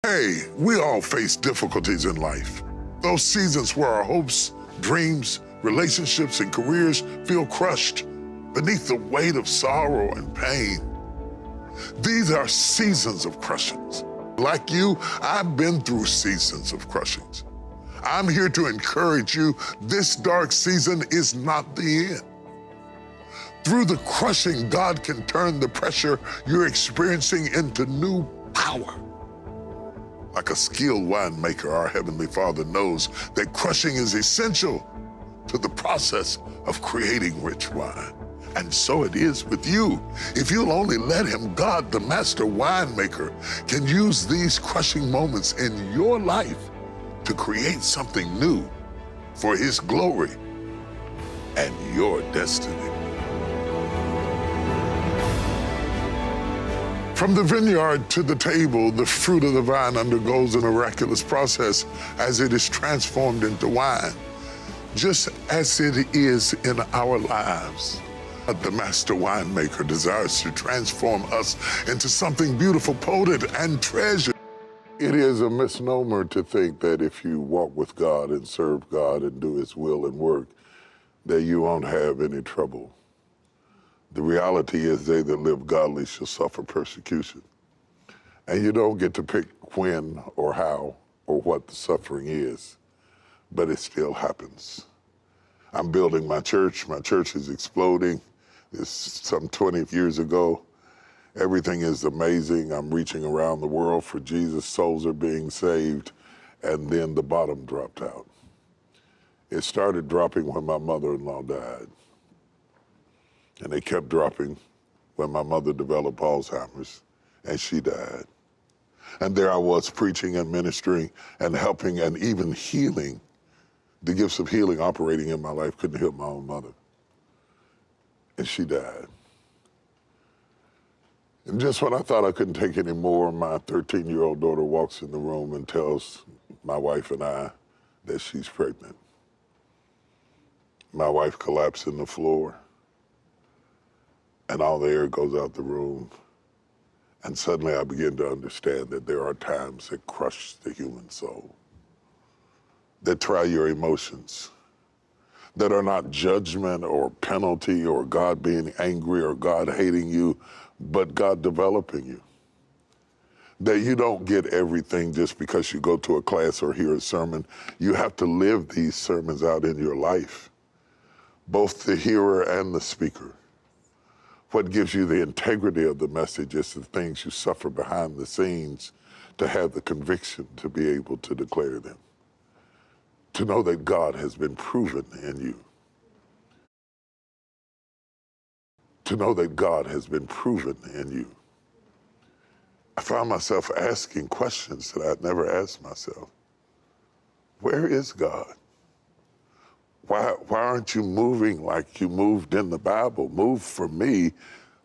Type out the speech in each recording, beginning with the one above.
Hey, we all face difficulties in life. Those seasons where our hopes, dreams, relationships, and careers feel crushed beneath the weight of sorrow and pain. These are seasons of crushings. Like you, I've been through seasons of crushings. I'm here to encourage you, this dark season is not the end. Through the crushing, God can turn the pressure you're experiencing into new power. Like a skilled winemaker, our Heavenly Father knows that crushing is essential to the process of creating rich wine. And so it is with you. If you'll only let Him, God, the master winemaker, can use these crushing moments in your life to create something new for His glory and your destiny. From the vineyard to the table, the fruit of the vine undergoes a miraculous process as it is transformed into wine, just as it is in our lives. The master winemaker desires to transform us into something beautiful, potent, and treasured. It is a misnomer to think that if you walk with God and serve God and do His will and work, that you won't have any trouble. The reality is they that live godly shall suffer persecution. And you don't get to pick when or how or what the suffering is, but it still happens. I'm building my church. My church is exploding. It's some 20 years ago. Everything is amazing. I'm reaching around the world for Jesus. Souls are being saved. And then the bottom dropped out. It started dropping when my mother-in-law died. And it kept dropping when my mother developed Alzheimer's and she died. And there I was preaching and ministering and helping and even healing. The gifts of healing operating in my life, couldn't help my own mother. And she died. And just when I thought I couldn't take any more, my 13-year-old daughter walks in the room and tells my wife and I that she's pregnant. My wife collapsed on the floor. And all the air goes out the room. And suddenly I begin to understand that there are times that crush the human soul, that try your emotions, that are not judgment or penalty or God being angry or God hating you, but God developing you. That you don't get everything just because you go to a class or hear a sermon. You have to live these sermons out in your life, both the hearer and the speaker. What gives you the integrity of the message is the things you suffer behind the scenes to have the conviction to be able to declare them. To know that God has been proven in you. To know that God has been proven in you. I found myself asking questions that I'd never asked myself. Where is God? Why aren't you moving like you moved in the Bible? Move for me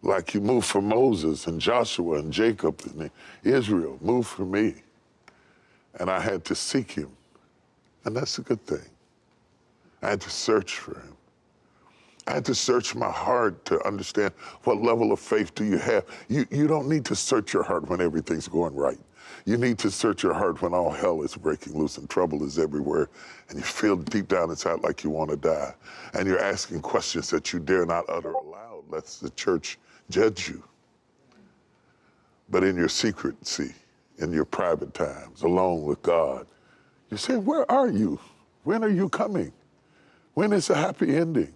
like you moved for Moses and Joshua and Jacob and Israel. Move for me. And I had to seek Him. And that's a good thing. I had to search for Him. I had to search my heart to understand what level of faith do you have. You don't need to search your heart when everything's going right. You need to search your heart when all hell is breaking loose and trouble is everywhere and you feel deep down inside like you want to die. And you're asking questions that you dare not utter aloud, lest the church judge you. But in your secrecy, in your private times, alone with God, you say, where are you? When are you coming? When is the happy ending?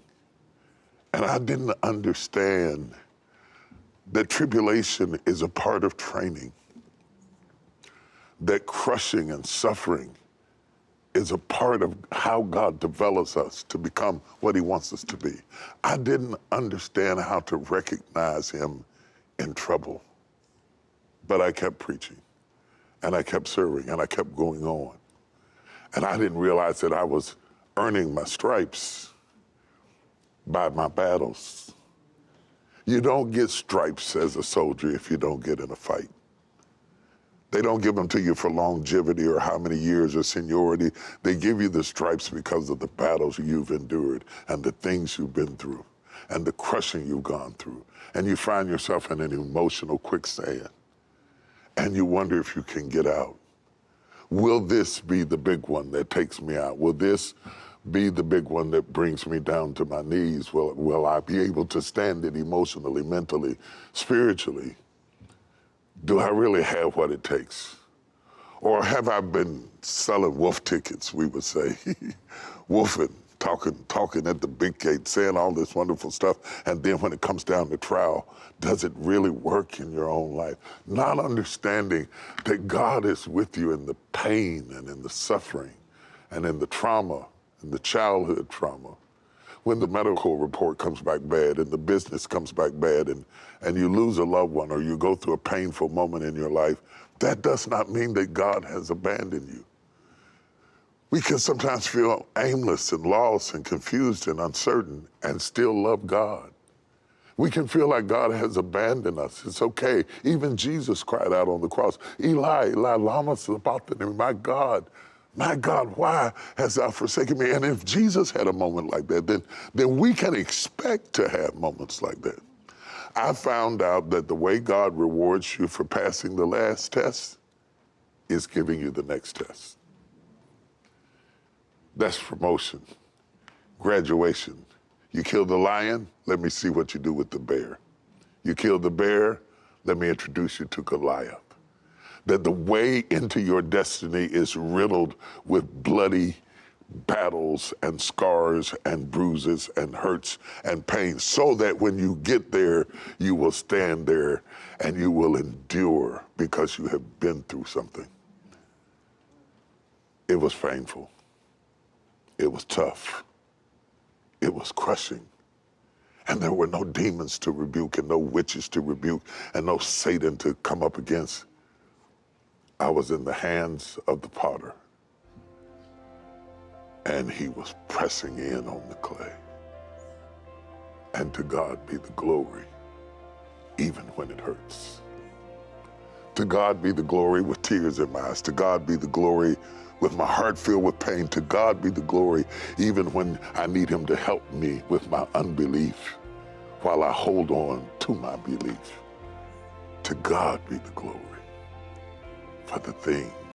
And I didn't understand that tribulation is a part of training, that crushing and suffering is a part of how God develops us to become what He wants us to be. I didn't understand how to recognize Him in trouble, but I kept preaching, and I kept serving, and I kept going on. And I didn't realize that I was earning my stripes by my battles. You don't get stripes as a soldier if you don't get in a fight. They don't give them to you for longevity or how many years or seniority. They give you the stripes because of the battles you've endured and the things you've been through and the crushing you've gone through. And you find yourself in an emotional quicksand and you wonder if you can get out. Will this be the big one that takes me out? Will this be the big one that brings me down to my knees? Will I be able to stand it emotionally, mentally, spiritually? Do I really have what it takes? Or have I been selling wolf tickets, we would say, wolfing, talking at the big gate, saying all this wonderful stuff, and then when it comes down to trial, does it really work in your own life? Not understanding that God is with you in the pain and in the suffering and in the trauma, in the childhood trauma. When the medical report comes back bad and the business comes back bad and you lose a loved one or you go through a painful moment in your life, that does not mean that God has abandoned you. We can sometimes feel aimless and lost and confused and uncertain and still love God. We can feel like God has abandoned us. It's okay. Even Jesus cried out on the cross, Eli, Eli, lama sabachthani, my God, why hast thou forsaken me? And if Jesus had a moment like that, then we can expect to have moments like that. I found out that the way God rewards you for passing the last test is giving you the next test. That's promotion, graduation. You killed the lion, let me see what you do with the bear. You killed the bear, let me introduce you to Goliath. That the way into your destiny is riddled with bloody battles and scars and bruises and hurts and pain, so that when you get there, you will stand there and you will endure because you have been through something. It was painful. It was tough. It was crushing. And there were no demons to rebuke and no witches to rebuke and no Satan to come up against. I was in the hands of the potter, and he was pressing in on the clay. And to God be the glory, even when it hurts. To God be the glory with tears in my eyes. To God be the glory with my heart filled with pain. To God be the glory even when I need him to help me with my unbelief while I hold on to my belief. To God be the glory for the things